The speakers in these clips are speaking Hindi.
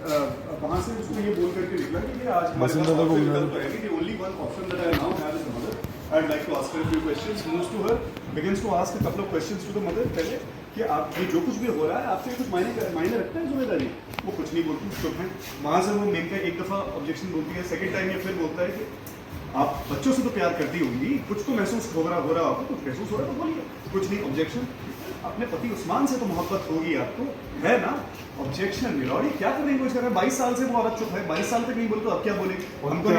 वहाँ से उसको ये बोल करके निकला कि ये आज हमारे पास ऑप्शन विकल्प तो है नहीं, the only one option that I now have is the mother. I'd like to ask her a few questions. Moves to her, begins to ask a couple of questions to the mother. पहले कि आप ये जो कुछ भी हो रहा है आपसे कुछ मायने रखता है जुम्मेदारी? वो कुछ नहीं बोलती, चुप है। वहाँ से वो मेन का एक दफ़ा ऑब्जेक्शन बोलती है, सेकंड टाइम ये फिर बोलता है कि आप बच्चों से तो प्यार करती होंगी, कुछ तो महसूस हो रहा होगा, कुछ महसूस हो रहा है तो बोलिए, कुछ नहीं। ऑब्जेक्शन, अपने पति उस्मान से तो मोहब्बत होगी आपको, है ना? ऑब्जेक्शन। मिलौड़ी क्या करने की कोशिश कर रहे हैं? 22 साल से वो औरत चुप है, 22 साल तक नहीं बोलते, अब क्या बोलेगी? हमको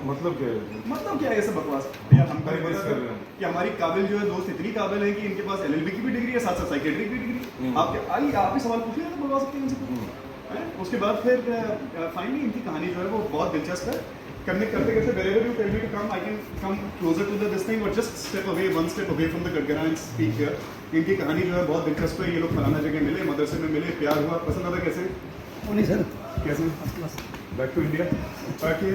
मतलब क्या है? मतलब क्या है ये सब बकवास? भैया हम कर रहे हैं कि हमारी काबिल जो है दोस्त इतनी काबिल है कि इनके पास LLB की भी डिग्री है, साथ साथ साइकेट्री की डिग्री। आप क्या आइए, आप ही सवाल पूछिए, तो बुलवा सकते हैं इनसे। उसके बाद फिर फाइनली इनकी कहानी जो है वो बहुत दिलचस्प है। करते करते wherever you tell me to come, I can come closer to this thing or just step away, one step away from the गड़गड़ा and speak here. इनकी कहानी जो है बहुत दिलचस्प है। ये लोग फलाना जगह मिले, मदरसे में मिले, प्यार हुआ, पसंद आता कैसे? नहीं सर, कैसे? बैक टू इंडिया ताकि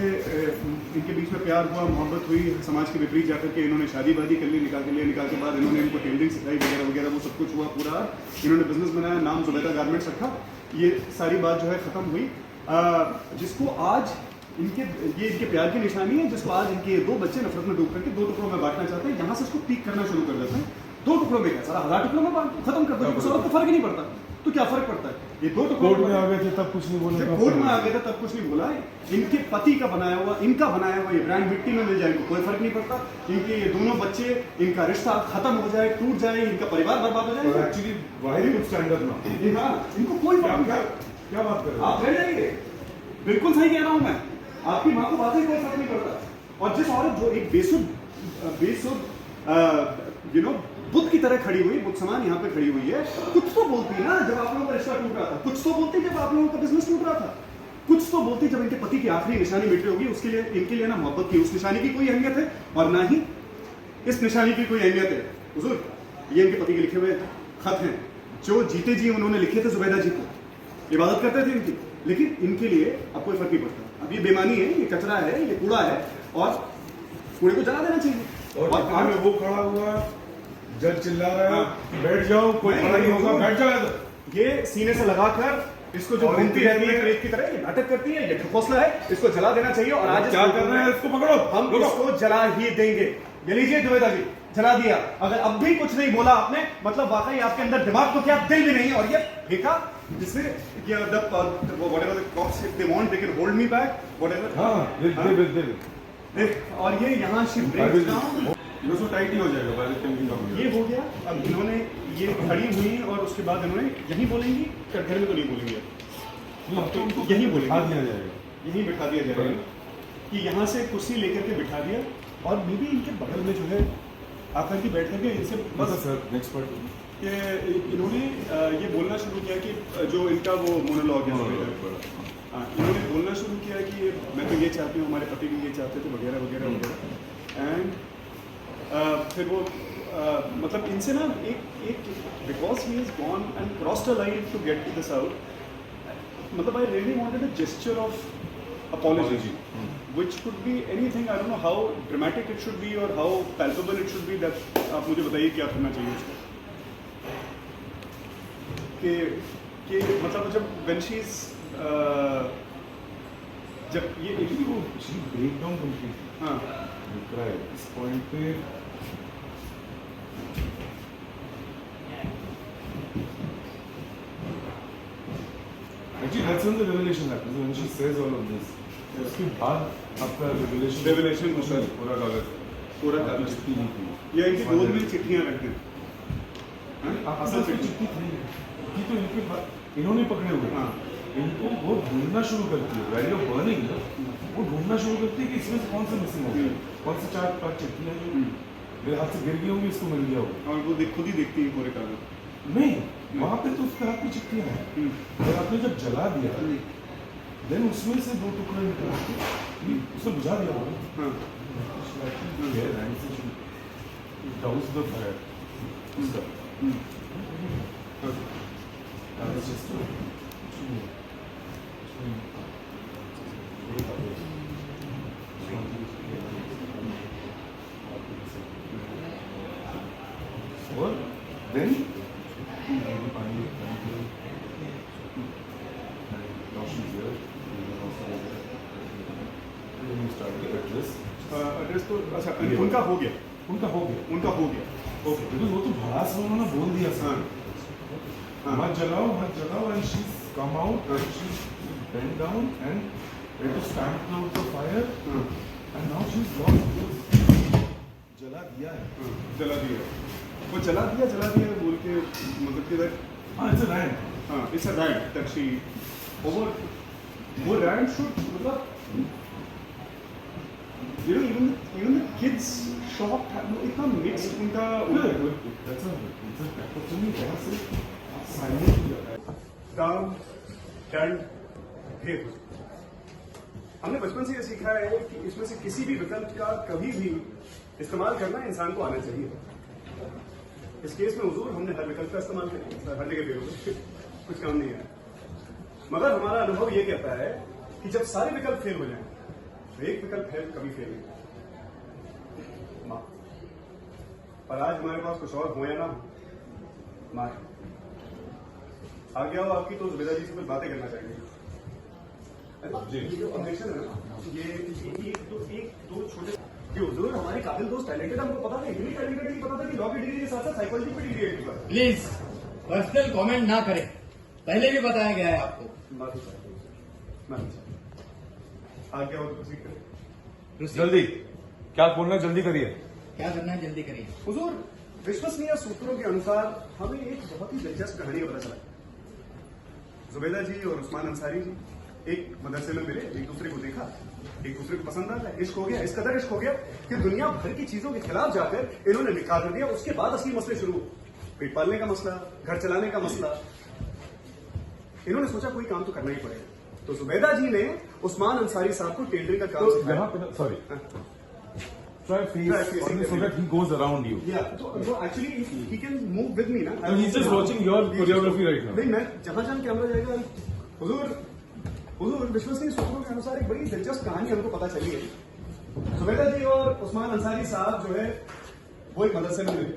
इनके बीच में प्यार हुआ, मोहब्बत हुई, समाज के विपरीत जाकर के इन्होंने शादी वादी कर ली, निकाह के लिए, निकाह के बाद इन्होंने इनको टेलरिंग सिखाई वगैरह वगैरह, वो सब कुछ हुआ पूरा। इन्होंने बिजनेस बनाया, नाम जुबैदा गारमेंट्स रखा। ये सारी बात जो है ख़त्म हुई। जिसको आज इनके प्यार की निशानी है, जिसको आज इनके दो बच्चे नफरत में डूब करके 2 टुकड़ों में बांटना चाहते हैं। यहाँ से इसको पीक करना शुरू कर देते हैं। 2 टुकड़ों में क्या, सारा 1000 टुकड़ों में खत्म कर दो, किसी और को फर्क ही नहीं पड़ता। तो क्या फर्क पड़ता है? ये 2 टुकड़ों कोर्ट में आ गए थे तब कुछ नहीं बोले, कोर्ट में आ गए थे तब कुछ नहीं बोला। इनके पति का बनाया हुआ, इनका बनाया हुआ ये ब्रांड मिट्टी में मिल जाए, इनको कोई फर्क नहीं पड़ता। इनके ये दोनों बच्चे, इनका रिश्ता खत्म हो जाए, टूट जाए, इनका परिवार बर्बाद हो जाए, एक्चुअली वाहिद कुछ स्टैंडर्ड ना। हाँ, इनको कोई फर्क नहीं। क्या बात कर रहे हैं आप रह जाएंगे, बिल्कुल सही कह रहा हूँ मैं। आपकी माँ को बातें कोई फर्क नहीं पड़ता। और जिस औरत जो एक बेसुध बुद्ध की तरह खड़ी हुई, बुद्ध समान यहाँ पे खड़ी हुई है, कुछ तो बोलती ना जब आप लोगों का रिश्ता टूट रहा था, कुछ तो बोलती जब आप लोगों का बिजनेस टूट रहा था, कुछ तो बोलती जब इनके पति की आखिरी निशानी मिट रही होगी। उसके लिए इनके लिए ना मोहब्बत की उस निशानी की कोई अहमियत है और ना ही इस निशानी की कोई अहमियत है। हुजूर, ये इनके पति के लिखे हुए खत हैं जो जीते जी उन्होंने लिखे थे जुबैदा जी को। इबादत करते थे इनकी, लेकिन इनके लिए अब कोई फर्क नहीं पड़ता। अब ये बेमानी है, ये कचरा है, ये कूड़ा है और कूड़े को जला देना चाहिए। और आज वो खड़ा हुआ, जज चिल्ला रहा है बैठ जाओ, कोई खड़ा नहीं होगा, बैठ जाओ। तो ये सीने से लगाकर इसको जो घूमती रहती है प्रेत की तरह, ये नाटक करती है, ये हौसला है, इसको जला देना चाहिए। और आज क्या कर रहे हैं? इसको पकड़ो, हम इसको जला ही देंगे। ये लीजिए जुबैदा जी, जला दिया। अगर अब भी कुछ नहीं बोला आपने, मतलब वाकई आपके अंदर दिमाग तो क्या दिल भी नहीं है। और ये फेंका जिससे whatever the cops, if they want they can hold me back, whatever. और ये यहाँ से ब्रेक डाउन तो टाइट ही हो जाएगा। ये हो गया। अब इन्होंने ये खड़ी हुई और उसके बाद इन्होंने यहीं बोलेंगी, घर में तो नहीं बोलेंगे, तो यहीं बोलेंगे, यहीं बिठा दिया जाएगा कि यहाँ से कुर्सी लेकर के बिठा दिया। और मे भी इनके बगल में जो है आकर के बैठ करके इनसे बस सर नेक्स्ट पार्ट कि इन्होंने ये बोलना शुरू किया कि जो इनका वो मोनोलॉग है, इन्होंने बोलना शुरू किया कि मैं तो ये चाहती हूँ, हमारे पति भी ये चाहते थे वगैरह वगैरह वगैरह। एंड फिर वो मतलब इनसे ना एक because he is gone and crossed a line to get this out, मतलब I really wanted a gesture of apology, which could be anything. I don't know how dramatic it should be or how palpable it should be. That आप मुझे बताइए क्या करना चाहिए उसको। कि मतलब जब when she's जब ये वो ब्रेक डाउन कंप्लीट, हाँ दिख रहा है इस पॉइंट पे। Actually, that's when the revelation happens. When she says all of this, उसके बाद आपका revelation होता है। पूरा कागज चिट्ठी नहीं थी, या इनकी गोद में चिट्ठियाँ रखते हैं। असल चिट्ठी थी कि तो इन्होंने पकड़े हुए, हाँ, इनको वो ढूंढना शुरू करती है, वैल्यू ऑफ बर्निंग वो ढूंढना शुरू करती है कि इसमें से कौन सा मिसिंग हो गया, कौन से 4-5 चिट्ठियाँ जो मेरे हाथ से गिर गई होंगी, इसको मिल गया होगा। और वो खुद ही देखती है पूरे कागज। नहीं, वहाँ पे तो उसके हाथ की चिट्ठियाँ हैं, और आपने जब जला दिया देन उसमें से 2 टुकड़े निकले, उसे बुझा दिया होगा। हाँ, Douse the fire. और then पानी एड्रेस तो अच्छा उनका हो गया उनका हो गया ओके बिकॉज वो तो भड़ास में उन्होंने बोल दिया सर मत जलाओ and she come out and she bend down and try to stamp out the fire and now she is lost जला दिया है वो जला दिया बोल के मतलब कि दैट हाँ it's a rant it's a rant that she over वो रैंट शुड मतलब you know even the kids shop इतना mixed उनका काम टर्न फिर हमने बचपन से ये सीखा है कि इसमें से किसी भी विकल्प का कभी भी इस्तेमाल करना इंसान को आना चाहिए। इस केस में हुजूर हमने हर विकल्प का इस्तेमाल किया, हर जगह फेल हो गए, कुछ काम नहीं है। मगर हमारा अनुभव ये कहता है कि जब सारे विकल्प फेल हो जाएं तो एक विकल्प है कभी फेल नहीं। माँ और आज हमारे पास कुछ और हो या ना हो, माँ आ गया हो आपकी तो जुबेदा जी से कुछ बातें करना चाहिए। ये जो ऑब्जेक्शन है ना ये एक दो छोटे कि हुजूर हमारे काबिल दोस्त टैलेंटेड हमको पता था, इतनी टैलेंटेड नहीं पता था कि लॉ की डिग्री के साथ साथ साइकोलॉजी की डिग्री है इनके पास। प्लीज पर्सनल कमेंट ना करें, पहले भी बताया गया है आपको। माफी चाहता हूँ, माफी चाहता हूँ। आ गया हो तो प्रोसीड करें। जल्दी क्या बोलना जल्दी करिए क्या करना है जल्दी करिए। हुजूर विश्वसनीय सूत्रों के अनुसार हमें एक बहुत ही दिलचस्प कहानी का पता चला। जुबैदा जी और उस्मान अंसारी जी एक मदरसे में मिले, एक दूसरे को देखा, एक दूसरे को पसंद आ गया, इश्क हो गया, इस कदर इश्क हो गया कि दुनिया भर की चीजों के खिलाफ जाकर इन्होंने निकाह कर दिया। उसके बाद असली मसले शुरू, पेट पालने का मसला, घर चलाने का मसला। इन्होंने सोचा कोई काम तो करना ही पड़ेगा, तो जुबैदा जी ने उस्मान अंसारी साहब को टेलरिंग का काम सिखाया। Sorry try facing so that he goes around you. Yeah, so actually he can move with me ना. And he's just watching your choreography right now. नहीं, मैं जहाँ कैमरा जाएगा। हुजूर विश्वसनीय सूत्रों के अनुसार एक बड़ी दिलचस्प कहानी हमको पता चली है। जुबैदा जी और उस्मान अंसारी साहब जो है वो एक मदरसे में मिले,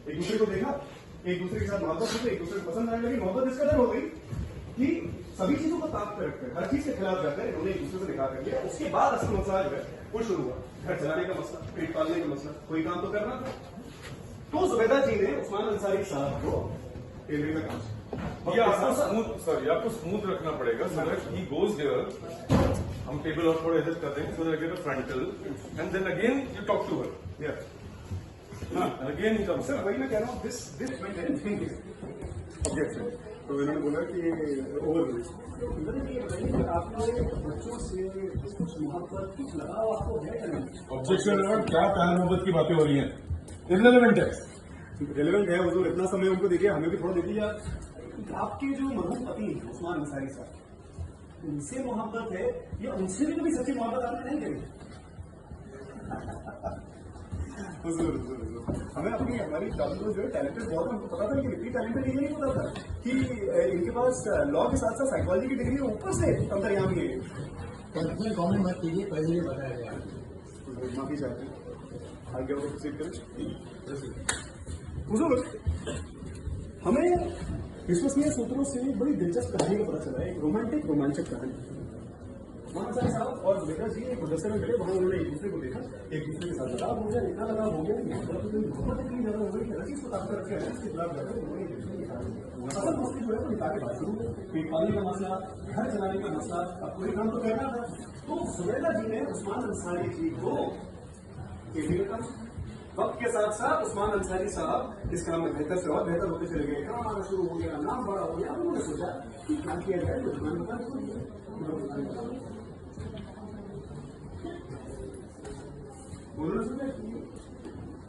एक दूसरे को देखा, एक दूसरे के साथ मोहब्बत हो गई, एक दूसरे को पसंद आने लगी। मोहब्बत इस कदर हो गई कि सभी चीजों को ताक पे रखकर हर चीज के खिलाफ जाकर इन्होंने एक दूसरे से निकाह कर लिया। उसके बाद असल मसला जो है वो शुरू हुआ, घर चलाने का मसला, पेट पालने का मसला, कोई काम तो करना था। तो जुबैदा जी ने उस्मान अंसारी साहब को टेलरिंग का काम ये आपको स्मूथ रखना पड़ेगा so that he goes here. हम टेबल और थोड़ा एडजस्ट कर देंगे so that I get a frontal and then again you talk to her. Yeah. And again he comes. Sir वही मैं कह रहा हूँ दिस ऑब्जेक्शन। तो इन्होंने बोला कि ओवर आपने बच्चों से कुछ मोहब्बत कुछ लगाव आपको है क्या नहीं? ऑब्जेक्शन क्या प्यार मोहब्बत की बातें हो रही हैं? इररिलेवेंट है। रेलेवेंट है हुजूर, इतना समय उनको देखिए, हमें भी थोड़ा दे दीजिए। आपके जो मरहूम पति उस्मान अंसारी साहब, उनसे मोहब्बत है या उनसे भी कभी सच्ची मोहब्बत आपने नहीं करी? हुजूर हमें अपनी हमारी काबिल जो है टैलेंटेड बहुत, हमको पता था कि इतनी टैलेंटेड ये नहीं पता था कि इनके पास लॉ के साथ साथ साइकोलॉजी की डिग्री ऊपर से अंतर्यामी है। पर्सनल कमेंट मत कीजिए, पहले भी बताया गया है। माफी चाहते हैं, आगे और प्रोसीड करें। हुजूर हमें विश्वसनीय सूत्रों से बड़ी दिलचस्प कहानी का पता चला है, एक रोमांचक कहानी। उस्मान अंसारी साहब और जुबैदा जी एक मदरसे में गए, वहां उन्होंने एक दूसरे को देखा, एक दूसरे के साथ लगाव हो गया, इतना लगाव हो गया बहुत इतनी ज्यादा हो गई कि हर चीज को ताक कर रखे हैं, इसके खिलाफ जाकर उन्होंने एक दूसरे के साथ असल मसले जो है वो निकाह के बाद शुरू हुए, पेट पालने का मसला, घर चलाने का मसला, अब कोई काम तो करना था। तो जुबैदा जी ने उस्मान अंसारी जी को वक्त के साथ साथ उस्मान अंसारी साहब इस काम में बेहतर से और बेहतर होते चले गए, काम आना शुरू हो गया, नाम बड़ा हो गया। उन्होंने सोचा कि क्या किया जाए, उन्होंने सोचा कि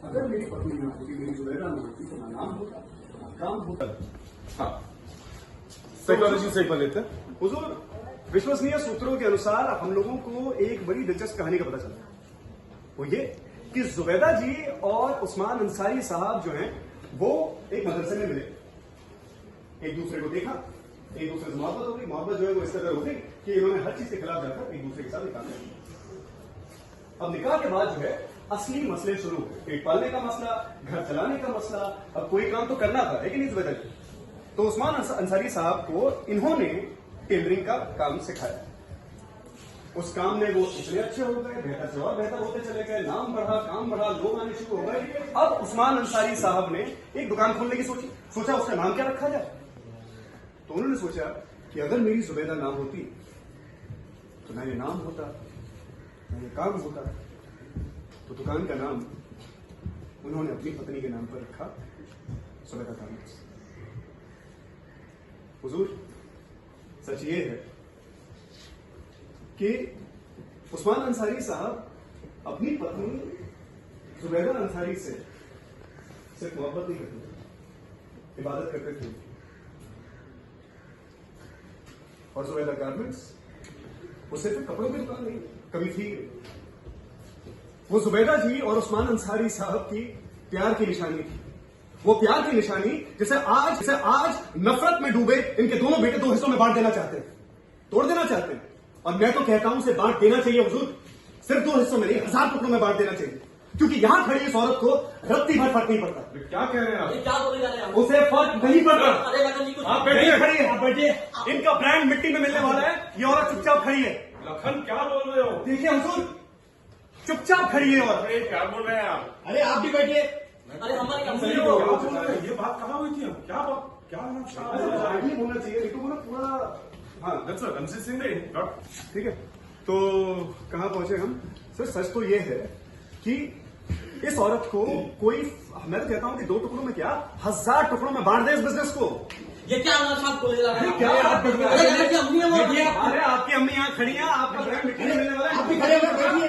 अगर मेरी पत्नी ना होती, मेरी जुबैदा ना होती तो ना नाम होता, काम होता। हाँ साइकोलॉजी से एक बार लेते हैं। हुजूर विश्वसनीय सूत्रों के अनुसार हम लोगों को एक बड़ी दिलचस्प कहानी का पता चला, वो ये कि जुबैदा जी और उस्मान अंसारी साहब जो हैं वो एक मदरसे में मिले, एक दूसरे को देखा, एक दूसरे से मोहब्बत हो गई। मोहब्बत जो है वो इस कदर हो गई कि इन्होंने हर चीज के खिलाफ जाकर एक दूसरे के साथ निकाह किया। अब निकाह के बाद जो है असली मसले शुरू हुए, पेट पालने का मसला, घर चलाने का मसला। अब कोई काम तो करना था, लेकिन इस वजह से तो उस्मान अंसारी साहब को इन्होंने टेलरिंग का काम सिखाया। उस काम में वो इतने अच्छे हो गए, बेहतर से और बेहतर होते चले गए, नाम बढ़ा, काम बढ़ा, लोग आने शुरू हो गए। अब उस्मान अंसारी साहब ने एक दुकान खोलने की सोचा उसका नाम क्या रखा जाए। तो उन्होंने सोचा कि अगर मेरी जुबैदा नाम होती तो ना ये नाम होता, ना ये काम होता। तो दुकान का नाम उन्होंने अपनी पत्नी के नाम पर रखा, जुबैदा गारमेंट्स। हुजूर, सच ये है कि उस्मान अंसारी साहब अपनी पत्नी जुबैदा अंसारी से सिर्फ मोहब्बत नहीं करते थे, इबादत करते थे। और जुबैदा गारमेंट्स वो सिर्फ कपड़ों की दुकान नहीं कभी थी, वो जुबैदा जी और उस्मान अंसारी साहब की प्यार की निशानी थी। वो प्यार की निशानी जिसे आज नफरत में डूबे इनके दोनों बेटे दो हिस्सों में बांट देना चाहते हैं, तोड़ देना चाहते हैं। और मैं तो कहता हूं उसे बांट देना चाहिए हुजूर, सिर्फ दो हिस्सों में नहीं 1000 टुकड़ों में बांट देना चाहिए। क्योंकि यहां खड़ी इस औरत को रत्ती भर फर्क नहीं पड़ता। क्या कह रहे हैं आप? क्या बोले जा रहे हैं? उसे फर्क नहीं पड़ता। अरे मैडम जी, कुछ आप बैठिए, खड़ी है, आप बैठिए। इनका ब्रांड मिट्टी में मिलने वाला है, ये औरत चुपचाप खड़ी है। लखन क्या बोल रहे हो? देखिए हुजूर, चुपचाप खड़ी है और अरे क्या बोल रहे हैं आप? अरे आप भी बैठिए। अरे हमारी क्या कंपनी बोल रहे हैं? ये बात कहाँ हुई थी? हम क्या आगे बोलना चाहिए, नहीं तो बोला पूरा। हाँ ठीक है, तो कहाँ पहुंचे हम? सर सच तो ये है कि इस औरत को कोई, मैं तो कहता हूं कि 2 टुकड़ों में क्या 1000 टुकड़ों में बांट दे इस बिजनेस को। ये क्या साहब बोले जा रहे हैं? क्या आप अरे घर की अम्मी है वो। अरे आपकी अम्मी यहाँ खड़ी है, आपका ब्रांड मिट्टी में मिलने वाला है। आप भी खड़े होकर बैठिए,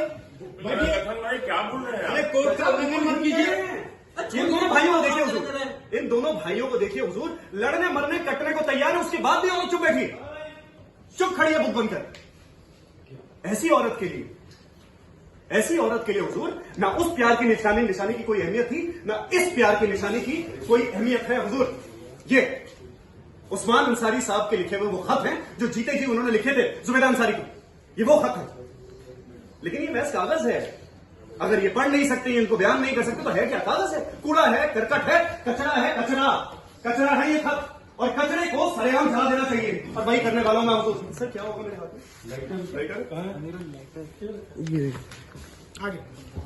बैठिए। लखन भाई क्या बोल रहे हैं अरे आप? कोर्ट का उल्लंघन मत कीजिए। इन दोनों भाइयों को देखिए हुजूर, इन दोनों भाइयों को देखिए हुजूर, लड़ने मरने कटने को तैयार है, उसके बाद भी औरत चुप बैठी, चुप खड़ी है बुक बनकर। ऐसी औरत के लिए हुजूर ना उस प्यार की निशानी की कोई अहमियत थी, ना इस प्यार की निशानी की कोई अहमियत है हुजूर। ये उस्मान अंसारी साहब के लिखे हुए वो खत हैं जो जीते जी उन्होंने लिखे थे जुबैदा अंसारी को, ये वो खत है। लेकिन ये महज कागज है, अगर ये पढ़ नहीं सकते, इनको बयान नहीं कर सकते, तो है क्या? कागज है, कूड़ा है, करकट है, कचरा है, कचरा है ये खत। और कचरे को सरेआम जला देना चाहिए। और वही करने वालों में आपको सर क्या होगा मेरे हाथ में?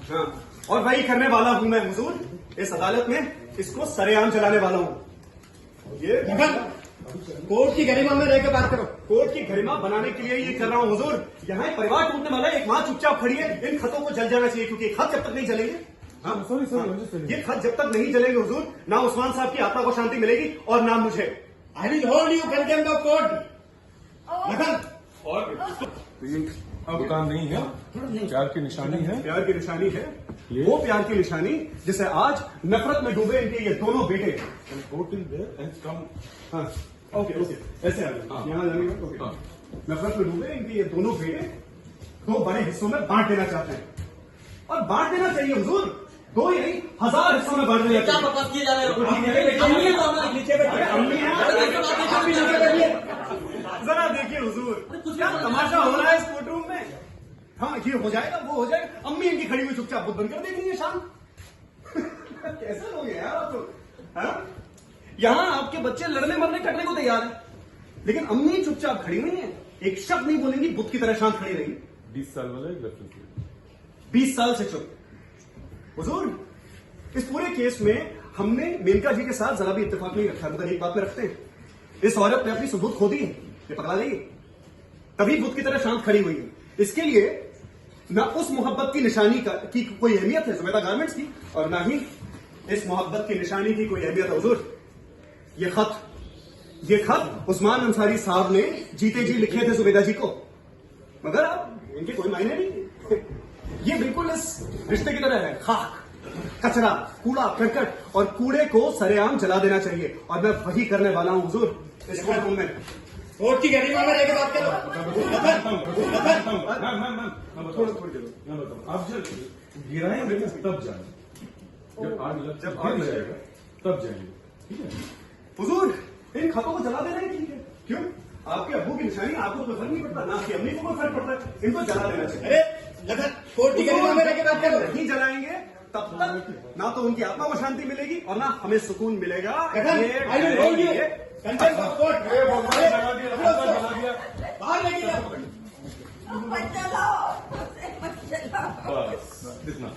हाँ, और वही करने वाला हूं मैं हुजूर इस अदालत में, इसको सरेआम जलाने वाला हूं। ये कोर्ट की गरिमा में रहकर बात करो। कोर्ट की गरिमा बनाने के लिए ये कर रहा हूं हुजूर। यहाँ एक परिवार टूटने वाला है, एक मां चुपचाप खड़ी है, इन खतों को जल जाना चाहिए, क्योंकि ये खत जब तक नहीं जलेंगे, ये खत जब तक नहीं जलेंगे हुजूर, ना उस्मान साहब की आत्मा को शांति मिलेगी और ना मुझे। I will hold you contempt of court. Lakhan, दुकान नहीं है, प्यार की निशानी है। प्यार की निशानी है, वो प्यार की निशानी जिसे आज नफरत में डूबे इनके ये दोनों बेटे। हाँ ओके, ऐसे आ जाए, यहाँ जाने का। ओके, नफरत में डूबे इनके ये दोनों बेटे 2 बड़े हिस्सों में बांट देना चाहते हैं। और बांट देना चाहिए हुजूर, 2 ही नहीं 1000 हिस्सों में बांट देना क्या चाहिए। बकवास किए जा रहे ठीक है, हैं? अम्मी है तो हमारे नीचे बैठिए। अम्मी है, आप भी नीचे बैठिए। जरा देखिए हुजूर, क्या तमाशा हो रहा है इस कोर्ट रूम में। हाँ, ये हो जाएगा, वो हो जाएगा, अम्मी इनकी खड़ी हुई चुपचाप बुक बंद कर देखेंगे शाम। कैसे लोग हैं यार आप तो? हाँ? यहां आपके बच्चे लड़ने मरने कटने को तैयार है, लेकिन अम्मी चुपचाप खड़ी हुई है, एक शब्द नहीं बोलेंगी, बुत की तरह शांत खड़ी रही। 20 साल वाला एक रेफरेंस 20 साल से चुप। हुजूर, इस पूरे केस में हमने मेनका जी के साथ जरा भी इत्तेफाक नहीं रखा, मगर एक बात में रखते हैं, इस औरत ने अपनी सुबुत खो दी है, ये पकड़ा गई, तभी बुत की तरह शांत खड़ी हुई है। इसके लिए ना उस मोहब्बत की निशानी की कोई अहमियत है जुबैदा गारमेंट्स की, और ना ही इस मोहब्बत की निशानी की कोई अहमियत है हुजूर। ये खत उस्मान अंसारी साहब ने जीते जी लिखे थे जुबैदा जी को, मगर अब इनके कोई मायने नहीं। ये बिल्कुल इस रिश्ते की तरह है, खाक, कचरा, कूड़ा करकट, और कूड़े को सरेआम जला देना चाहिए। और मैं वही करने वाला हूं हुजूर इस कोर्ट रूम में। कोर्ट की गरिमा में रहकर बात करो। थोड़ी देर आप जब गिराएंगे तब जाएंगे, जब आग लगेगा तब जाएंगे, ठीक है? हुजूर, इन खतों को जला देना ही ठीक है। क्यों? आपके अब्बू की निशानी, आपको कोई फर्क नहीं पड़ता, ना आपकी अम्मी को कोई फर्क पड़ता है, इनको जला देना चाहिए। अरे लखन, कोर्ट की गरिमा में रहकर बात करो। नहीं जलाएंगे तब तक ना तो उनकी आत्मा को शांति मिलेगी और ना हमें सुकून मिलेगा। Lakhan, I will hold you contempt of court. बाहर लेके जाओ। मत चलाओ मत चलाओ बस इतना